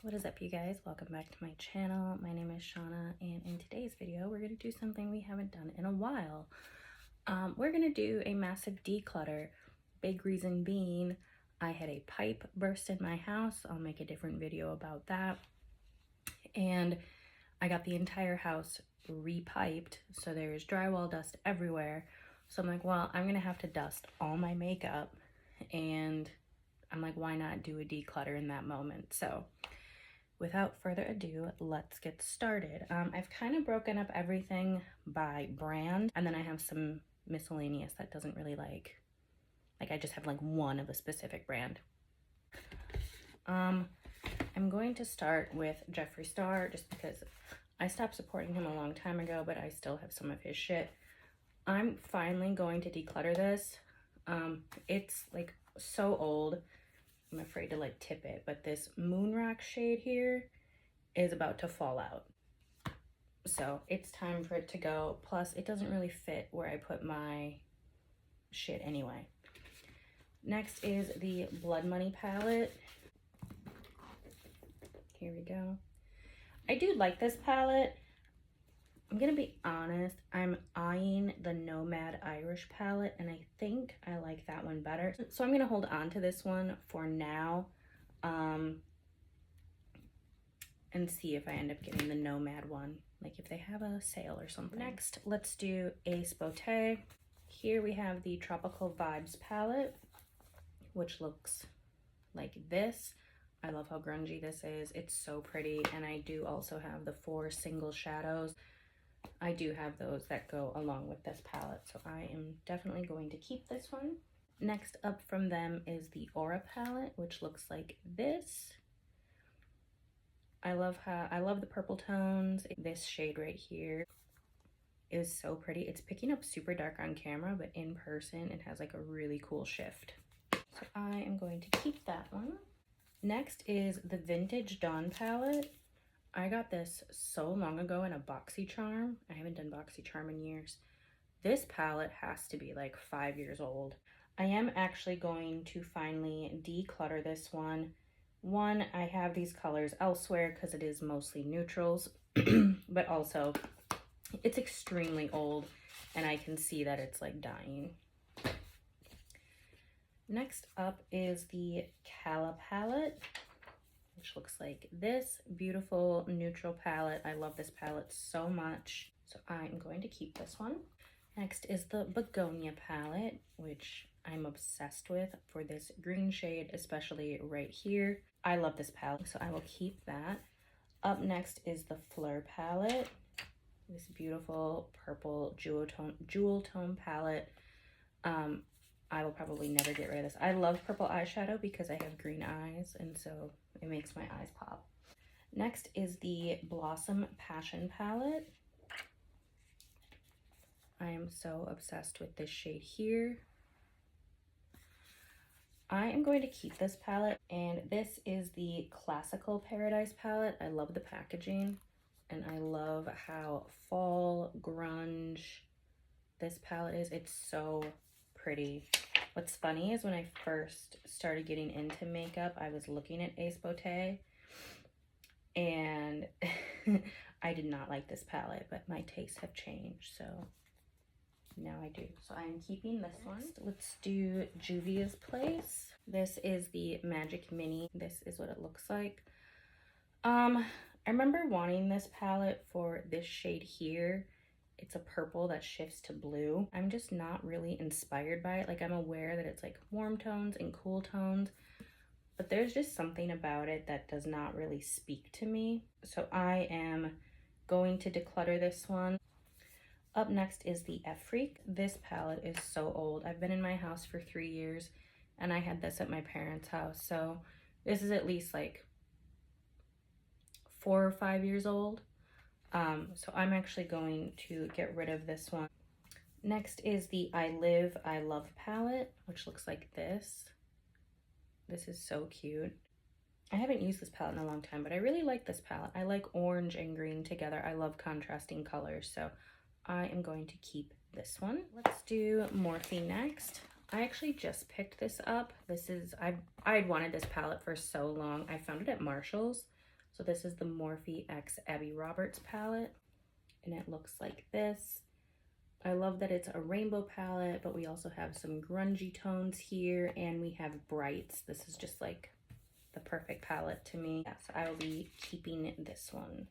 What is up, you guys? Welcome back to my channel. My name is Shauna, and in today's video we're going to do something we haven't done in a while. We're going to do a massive declutter. Big reason being I had a pipe burst in my house. I'll make a different video about that. And I got the entire house repiped, so there's drywall dust everywhere. So I'm like, well, I'm going to have to dust all my makeup, and I'm like, why not do a declutter in that moment? So without further ado, let's get started. I've kind of broken up everything by brand, and then I have some miscellaneous that doesn't really like I just have like one of a specific brand. I'm going to start with Jeffree Star just because I stopped supporting him a long time ago, but I still have some of his shit. I'm finally going to declutter this. It's like so old. I'm afraid to like tip it, but this moon rock shade here is about to fall out. So it's time for it to go. Plus it doesn't really fit where I put my shit anyway. Next is the Blood Money palette. Here we go. I do like this palette. I'm gonna be honest, I'm eyeing the Nomad Irish palette, and I think I like that one better. So I'm gonna hold on to this one for now, and see if I end up getting the Nomad one, like if they have a sale or something. Next, let's do Ace Beauté. Here we have the Tropical Vibes palette, which looks like this. I love how grungy this is. It's so pretty, and I do also have the 4 single shadows. I do have those that go along with this palette, so I am definitely going to keep this one. Next up from them is the Aura palette, which looks like this. I love the purple tones. This shade right here is so pretty. It's picking up super dark on camera, but in person it has like a really cool shift. So I am going to keep that one. Next is the Vintage Dawn palette. I got this so long ago in a BoxyCharm. I haven't done BoxyCharm in years. This palette has to be like 5 years old. I am actually going to finally declutter this one. One, I have these colors elsewhere because it is mostly neutrals, but also it's extremely old and I can see that it's like dying. Next up is the Cala palette, which looks like this beautiful neutral palette. I love this palette so much, so I'm going to keep this one. Next is the Begonia palette, which I'm obsessed with for this green shade, especially right here. I love this palette, so I will keep that. Up next is the Fleur palette, this beautiful purple jewel tone palette. I will probably never get rid of this. I love purple eyeshadow because I have green eyes, and so it makes my eyes pop. Next is the Blossom Passion palette. I am so obsessed with this shade here. I am going to keep this palette, and this is the Classical Paradise palette. I love the packaging, and I love how fall grunge this palette is. It's so pretty. What's funny is when I first started getting into makeup, I was looking at Ace Beauté, and I did not like this palette, but my tastes have changed, so now I do. So I'm keeping this one. Let's do Juvia's Place. This is the Magic Mini. This is what it looks like. I remember wanting this palette for this shade here. It's a purple that shifts to blue. I'm just not really inspired by it. Like, I'm aware that it's like warm tones and cool tones, but there's just something about it that does not really speak to me. So I am going to declutter this one. Up next is the F-Freak. This palette is so old. I've been in my house for 3 years, and I had this at my parents' house. So this is at least like 4 or 5 years old. So I'm actually going to get rid of this one. Next is the I Live, I Love palette, which looks like this. This is so cute. I haven't used this palette in a long time, but I really like this palette. I like orange and green together. I love contrasting colors, so I am going to keep this one. Let's do Morphe next. I actually just picked this up. This is, I'd wanted this palette for so long. I found it at Marshall's. So this is the Morphe X Abby Roberts palette, and it looks like this. I love that it's a rainbow palette, but we also have some grungy tones here, and we have brights. This is just like the perfect palette to me. Yeah, so I will be keeping this one.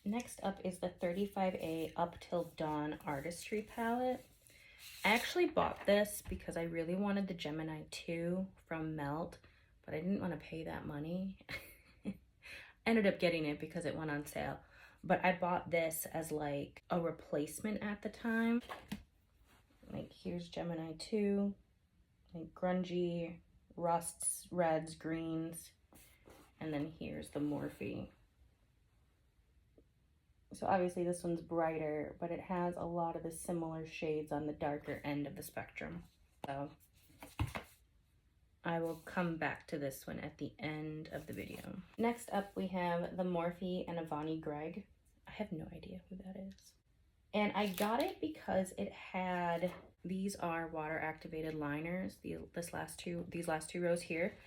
Next up is the 35A Up Till Dawn Artistry palette. I actually bought this because I really wanted the Gemini 2 from Melt, but I didn't want to pay that money. Ended up getting it because it went on sale. But I bought this as like a replacement at the time. Like here's Gemini 2, like grungy, rusts, reds, greens, and then here's the Morphe. So obviously this one's brighter, but it has a lot of the similar shades on the darker end of the spectrum. So I will come back to this one at the end of the video. Next up we have the Morphe and Avani Greg. I have no idea who that is. And I got it because it had, these are water activated liners, these last two rows here.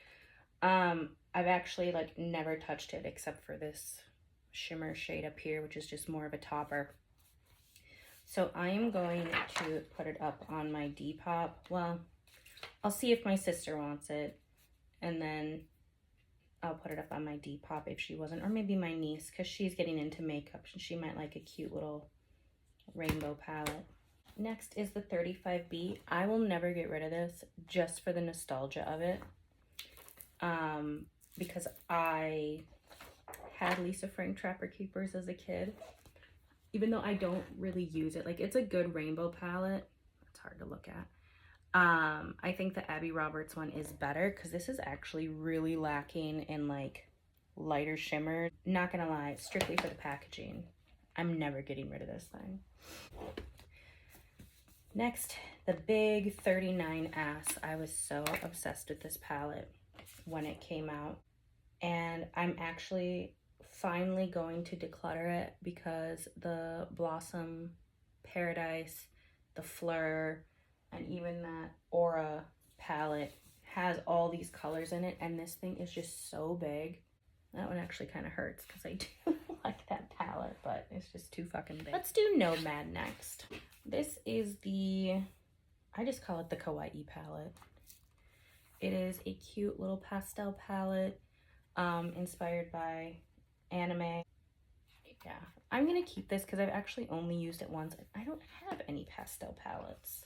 I've actually like never touched it except for this shimmer shade up here, which is just more of a topper. So I am going to put it up on my Depop. Well, I'll see if my sister wants it, and then I'll put it up on my Depop if she wasn't, or maybe my niece, because she's getting into makeup and she might like a cute little rainbow palette. Next is the 35B. I will never get rid of this just for the nostalgia of it, because I had Lisa Frank Trapper Keepers as a kid, even though I don't really use it. Like, it's a good rainbow palette. It's hard to look at. I think the Abby Roberts one is better because this is actually really lacking in like lighter shimmer. Not gonna lie, strictly for the packaging, I'm never getting rid of this thing. Next, the big 39S. I was so obsessed with this palette when it came out, and I'm actually finally going to declutter it because the Blossom Paradise, the Fleur, and even that Aura palette has all these colors in it, and this thing is just so big. That one actually kind of hurts because I do like that palette, but it's just too fucking big. Let's do Nomad next. This is the, I just call it the Kawaii palette. It is a cute little pastel palette, inspired by anime. Yeah, I'm gonna keep this because I've actually only used it once. I don't have any pastel palettes.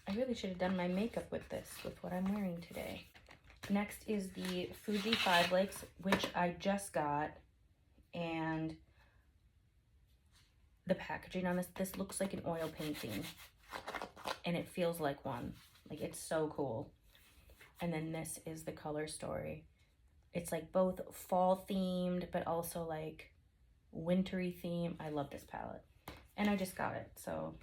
I really should have done my makeup with this, with what I'm wearing today. Next is the Fuji 5 Lakes, which I just got, and the packaging on this looks like an oil painting, and it feels like one. Like, it's so cool. And then this is the color story. It's like both fall themed, but also like wintry theme. I love this palette, and I just got it, so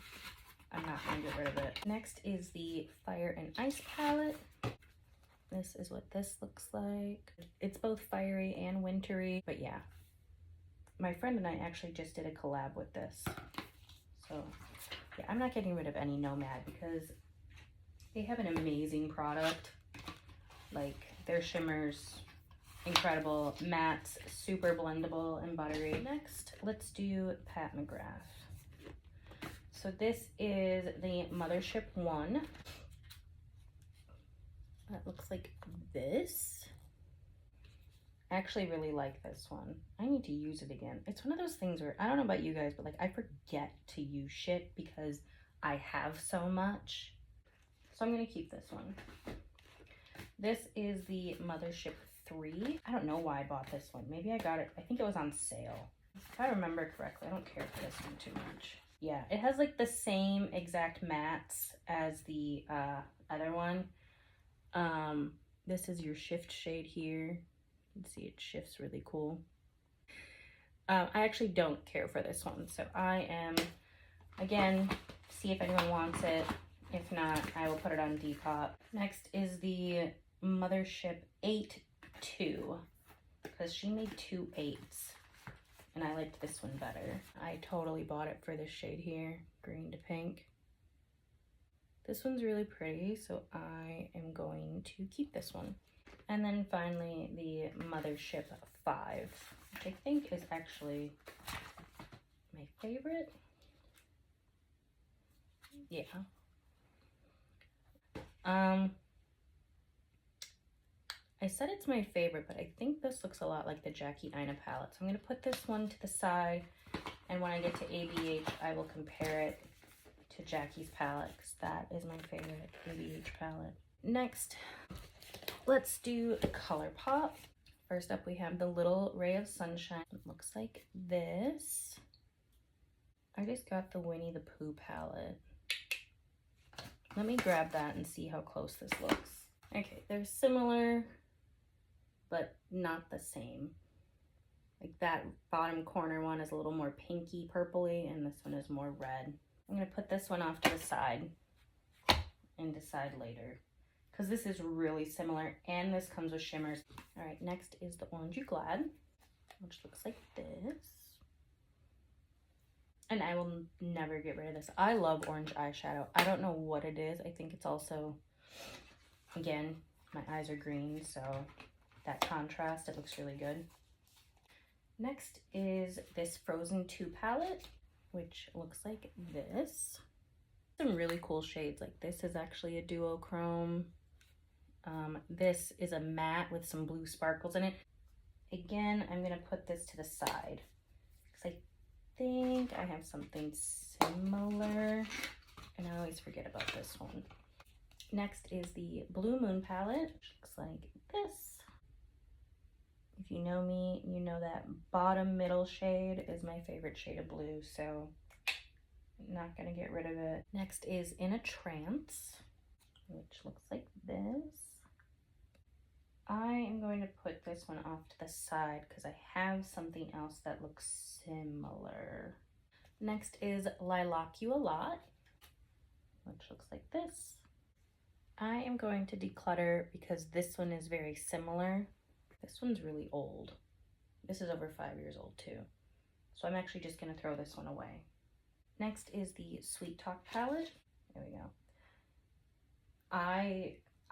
I'm not gonna get rid of it. Next is the Fire and Ice palette. This is what this looks like. It's both fiery and wintry, but yeah. My friend and I actually just did a collab with this. So yeah, I'm not getting rid of any Nomad because they have an amazing product. Like, their shimmers, incredible. Mattes, super blendable and buttery. Next, let's do Pat McGrath. So this is the Mothership 1. That looks like this. I actually really like this one. I need to use it again. It's one of those things where, I don't know about you guys, but like I forget to use shit because I have so much. So I'm gonna keep this one. This is the Mothership 3. I don't know why I bought this one. Maybe I got it, I think it was on sale. If I remember correctly, I don't care for this one too much. Yeah, it has like the same exact mattes as the other one. This is your shift shade here. You can see it shifts really cool. I actually don't care for this one, so I am, again, see if anyone wants it. If not, I will put it on Depop. Next is the Mothership 8-2, because she made 2 8s. And I liked this one better. I totally bought it for this shade here, green to pink. This one's really pretty, so I am going to keep this one. And then finally, the Mothership 5, which I think is actually my favorite. Yeah. I said it's my favorite, but I think this looks a lot like the Jackie Aina palette. So I'm going to put this one to the side, and when I get to ABH, I will compare it to Jackie's palette, because that is my favorite ABH palette. Next, let's do ColourPop. First up, we have the Little Ray of Sunshine. It looks like this. I just got the Winnie the Pooh palette. Let me grab that and see how close this looks. Okay, they're similar, but not the same. Like that bottom corner one is a little more pinky purpley, and this one is more red. I'm gonna put this one off to the side and decide later, because this is really similar, and this comes with shimmers. All right, next is the Orange You Glad, which looks like this. And I will never get rid of this. I love orange eyeshadow. I don't know what it is. I think it's also, again, my eyes are green, so that contrast, it looks really good. Next is this Frozen 2 palette, which looks like this. Some really cool shades. Like this is actually a duochrome. This is a matte with some blue sparkles in it. Again, I'm gonna put this to the side because I think I have something similar, and I always forget about this one. Next is the Blue Moon palette, which looks like this. If you know me, you know that bottom middle shade is my favorite shade of blue, so I'm not gonna get rid of it. Next is In a Trance, which looks like this. I am going to put this one off to the side because I have something else that looks similar. Next is Lilac You a Lot, which looks like this. I am going to declutter because this one is very similar. This one's really old. This is over 5 years old too. So I'm actually just gonna throw this one away. Next is the Sweet Talk palette. There we go.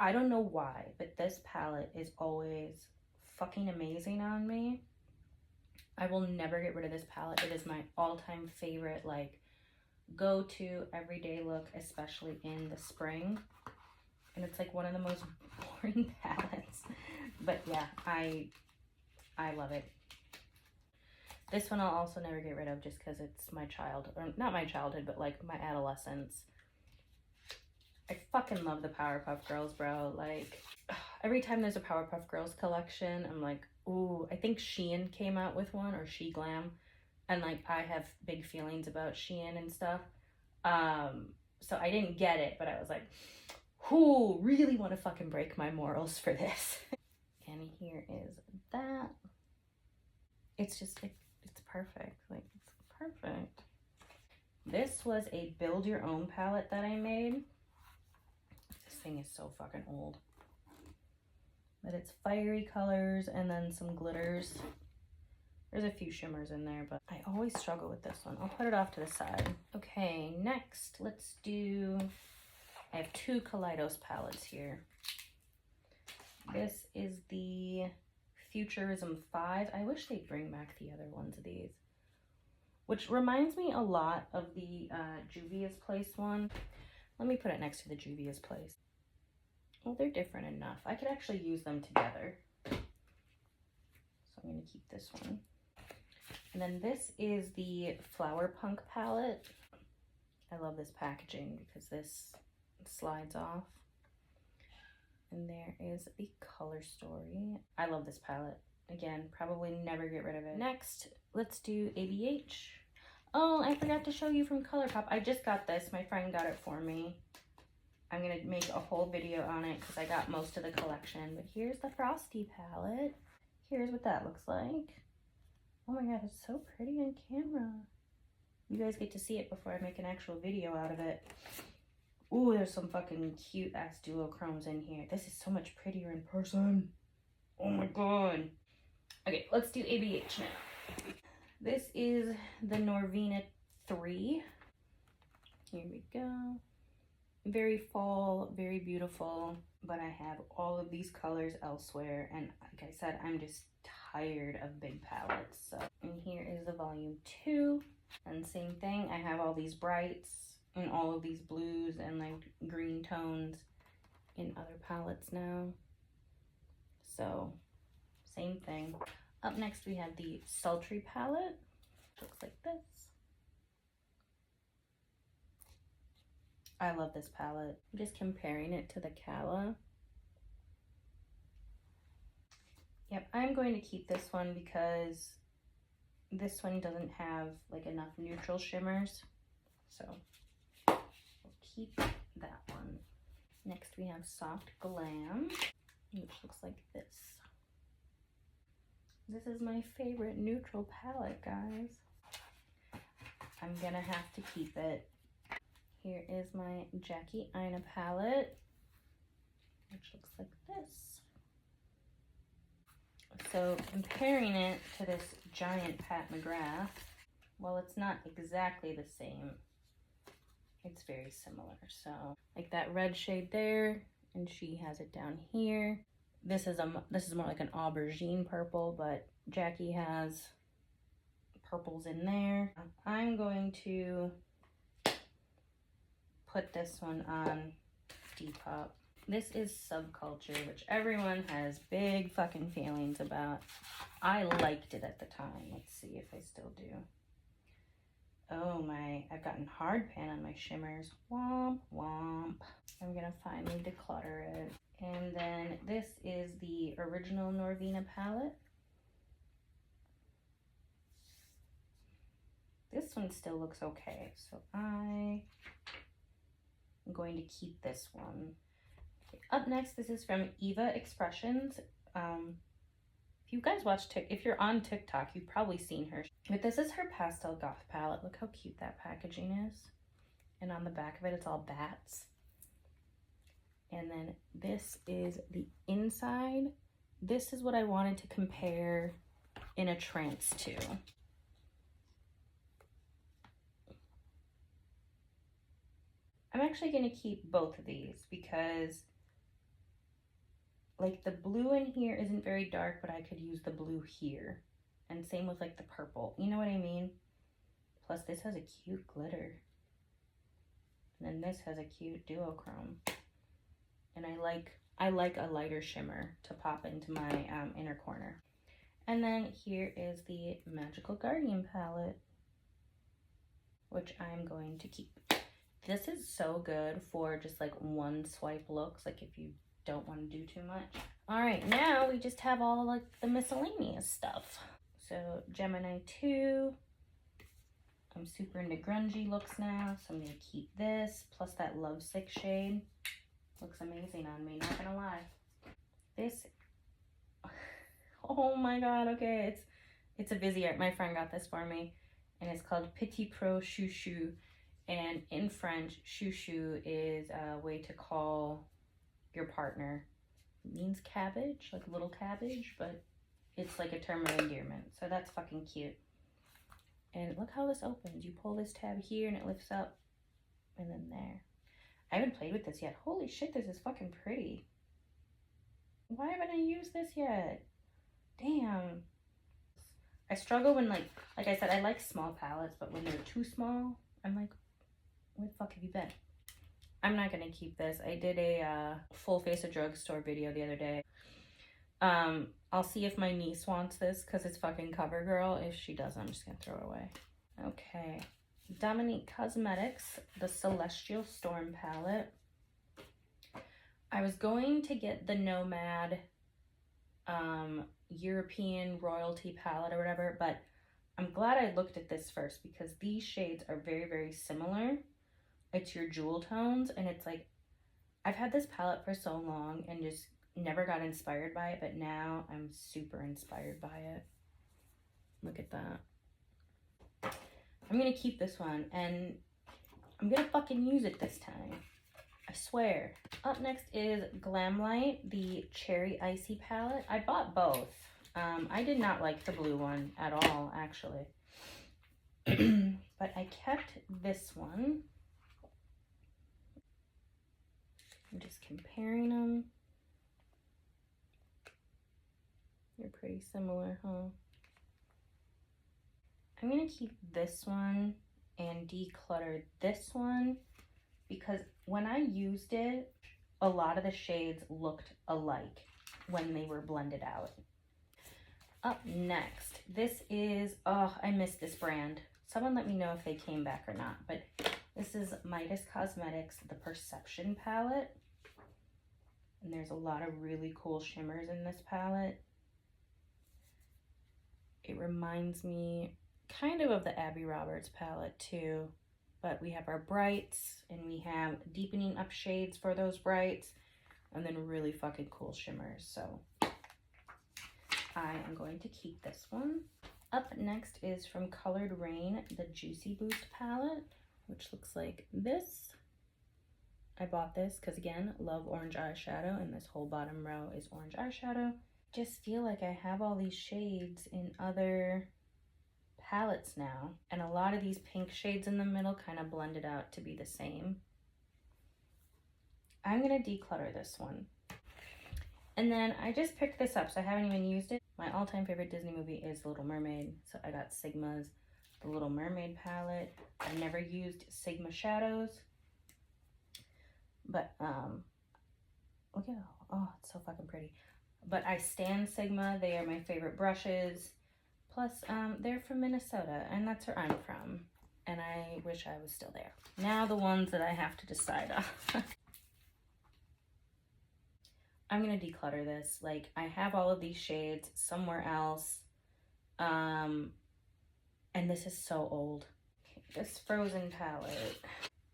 I don't know why, but this palette is always fucking amazing on me. I will never get rid of this palette. It is my all-time favorite, like, go-to everyday look, especially in the spring. And it's like one of the most boring palettes. But yeah, I love it. This one I'll also never get rid of just because it's my or not my childhood, but like my adolescence. I fucking love the Powerpuff Girls, bro. Like, every time there's a Powerpuff Girls collection, I'm like, ooh, I think Shein came out with one, or She Glam. And like, I have big feelings about Shein and stuff. So I didn't get it, but I was like, who really want to fucking break my morals for this? And here is that. It's just, it's perfect. Like, it's perfect. This was a build your own palette that I made. This thing is so fucking old. But it's fiery colors and then some glitters. There's a few shimmers in there, but I always struggle with this one. I'll put it off to the side. Okay, next, let's do, I have 2 Kaleidos palettes here. This is the Futurism 5. I wish they'd bring back the other ones of these. Which reminds me a lot of the Juvia's Place one. Let me put it next to the Juvia's Place. Well, they're different enough. I could actually use them together. So I'm going to keep this one. And then this is the Flower Punk palette. I love this packaging because this slides off. And there is the Color Story. I love this palette. Again, probably never get rid of it. Next, let's do ABH. Oh, I forgot to show you from ColourPop. I just got this. My friend got it for me. I'm going to make a whole video on it because I got most of the collection. But here's the Frosty palette. Here's what that looks like. Oh my god, it's so pretty on camera. You guys get to see it before I make an actual video out of it. Ooh, there's some fucking cute ass duochromes in here. This is so much prettier in person. Oh my god. Okay, let's do ABH now. This is the Norvina 3. Here we go. Very fall, very beautiful, but I have all of these colors elsewhere, and like I said, I'm just tired of big palettes. So, and here is the volume 2. And same thing, I have all these brights and all of these blues and like green tones in other palettes now. So, same thing. Up next we have the Sultry palette. Looks like this. I love this palette. I'm just comparing it to the Cala. Yep, I'm going to keep this one because this one doesn't have like enough neutral shimmers. So we'll keep that one. Next we have Soft Glam, which looks like this. This is my favorite neutral palette, guys. I'm gonna have to keep it. Here is my Jackie Aina palette, which looks like this. So comparing it to this giant Pat McGrath, well, it's not exactly the same. It's very similar. So like that red shade there, and she has it down here. This is more like an aubergine purple, but Jackie has purples in there. I'm going to put this one on Depop. This is Subculture, which everyone has big fucking feelings about. I liked it at the time. Let's see if I still do. Oh my, I've gotten hard pan on my shimmers. Womp womp. I'm gonna finally declutter it. And then this is the original Norvina palette. This one still looks okay, so I'm going to keep this one. Okay, up next, this is from Eva Expressions. If you guys watch if you're on TikTok, you've probably seen her. But this is her Pastel Goth palette. Look how cute that packaging is. And on the back of it, it's all bats. And then this is the inside. This is what I wanted to compare In a Trance to. I'm actually going to keep both of these because like the blue in here isn't very dark, but I could use the blue here. And same with like the purple. You know what I mean? Plus this has a cute glitter. And then this has a cute duochrome. And I like a lighter shimmer to pop into my inner corner. And then here is the Magical Guardian palette, which I'm going to keep. This is so good for just like one swipe looks, like if you don't want to do too much. All right, now we just have all like the miscellaneous stuff. So Gemini 2, I'm super into grungy looks now, so I'm gonna keep this, plus that Lovesick shade. Looks amazing on me, not gonna lie. This, oh my God, okay, it's a Vizier. My friend got this for me, and it's called Petit Pro Chouchou. And in French, chouchou is a way to call your partner. It means cabbage, like little cabbage, but it's like a term of endearment. So that's fucking cute. And look how this opens. You pull this tab here and it lifts up, and then there. I haven't played with this yet. Holy shit, this is fucking pretty. Why haven't I used this yet? Damn. I struggle when like I said, I like small palettes, but when they're too small, I'm like, where the fuck have you been? I'm not gonna keep this. I did a full face of drugstore video the other day. I'll see if my niece wants this because it's fucking CoverGirl. If she does, I'm just gonna throw it away. Okay, Dominique Cosmetics, the Celestial Storm palette. I was going to get the Nomad European Royalty palette or whatever, but I'm glad I looked at this first because these shades are very, very similar. It's your jewel tones, and it's like, I've had this palette for so long and just never got inspired by it, but now I'm super inspired by it. Look at that. I'm gonna keep this one, and I'm gonna fucking use it this time. I swear. Up next is Glamlight, the Cherry Icy palette. I bought both. I did not like the blue one at all, actually. But I kept this one. I'm just comparing them. They're pretty similar, huh? I'm gonna keep this one and declutter this one because when I used it, a lot of the shades looked alike when they were blended out. Up next, this is, oh, I miss this brand. Someone let me know if they came back or not, but this is Midas Cosmetics, the Perception palette. And there's a lot of really cool shimmers in this palette. It reminds me kind of the Abby Roberts palette too, but we have our brights and we have deepening up shades for those brights and then really fucking cool shimmers. So I am going to keep this one. Up next is from Colored Rain, the Juicy Boost palette, which looks like this. I bought this because, again, love orange eyeshadow, and this whole bottom row is orange eyeshadow. Just feel like I have all these shades in other palettes now, and a lot of these pink shades in the middle kind of blended out to be the same. I'm going to declutter this one. And then I just picked this up, so I haven't even used it. My all-time favorite Disney movie is The Little Mermaid, so I got Sigma's The Little Mermaid palette. I never used Sigma shadows. But, look at, oh, it's so fucking pretty. But I stan Sigma. They are my favorite brushes. Plus, they're from Minnesota, and that's where I'm from. And I wish I was still there. Now the ones that I have to decide on. I'm going to declutter this. Like, I have all of these shades somewhere else. And this is so old. Okay, this Frozen palette.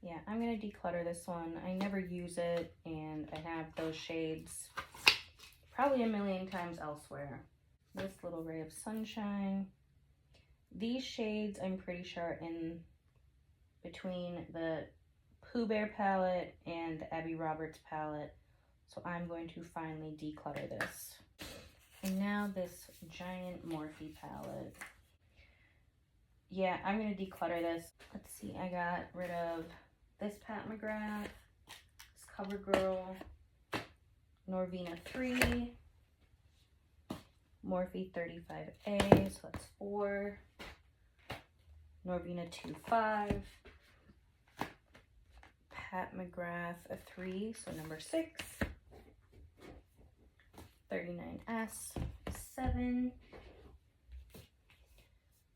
Yeah, I'm going to declutter this one. I never use it, and I have those shades probably a million times elsewhere. This Little Ray of Sunshine. These shades, I'm pretty sure, are in between the Pooh Bear palette and the Abby Roberts palette. So I'm going to finally declutter this. And now this giant Morphe palette. Yeah, I'm going to declutter this. Let's see, I got rid of this Pat McGrath, this CoverGirl, Norvina 3, Morphe 35A, so that's 4, Norvina 2.5, Pat McGrath a 3, so number 6, 39S 7,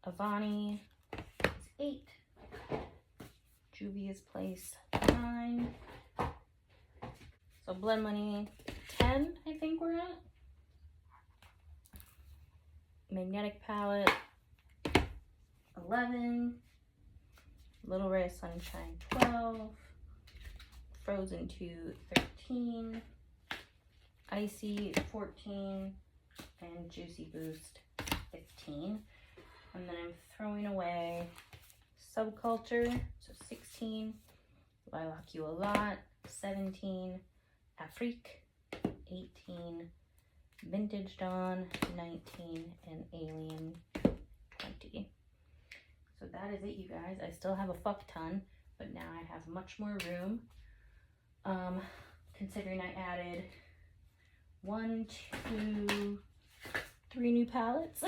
Avani is 8, Juvia's Place 9, so Blend Money 10, I think we're at. Magnetic Palette 11, Little Ray of Sunshine 12, Frozen 2 13, Icy 14, and Juicy Boost 15. And then I'm throwing away Subculture, so 16, Lilac You a Lot 17, Afrique 18, Vintage Dawn 19, and Alien 20. So that is it, you guys. I still have a fuck ton, but now I have much more room. Considering I added 1, 2, 3 new palettes.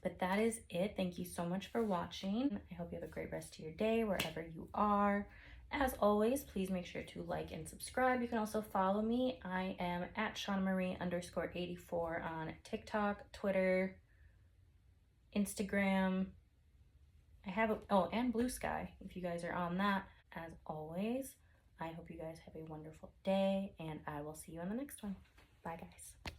But that is it. Thank you so much for watching. I hope you have a great rest of your day wherever you are. As always, please make sure to like and subscribe. You can also follow me. I am at ShaunaMarie_84 on TikTok, Twitter, Instagram. I have and Bluesky if you guys are on that. As always, I hope you guys have a wonderful day, and I will see you on the next one. Bye, guys.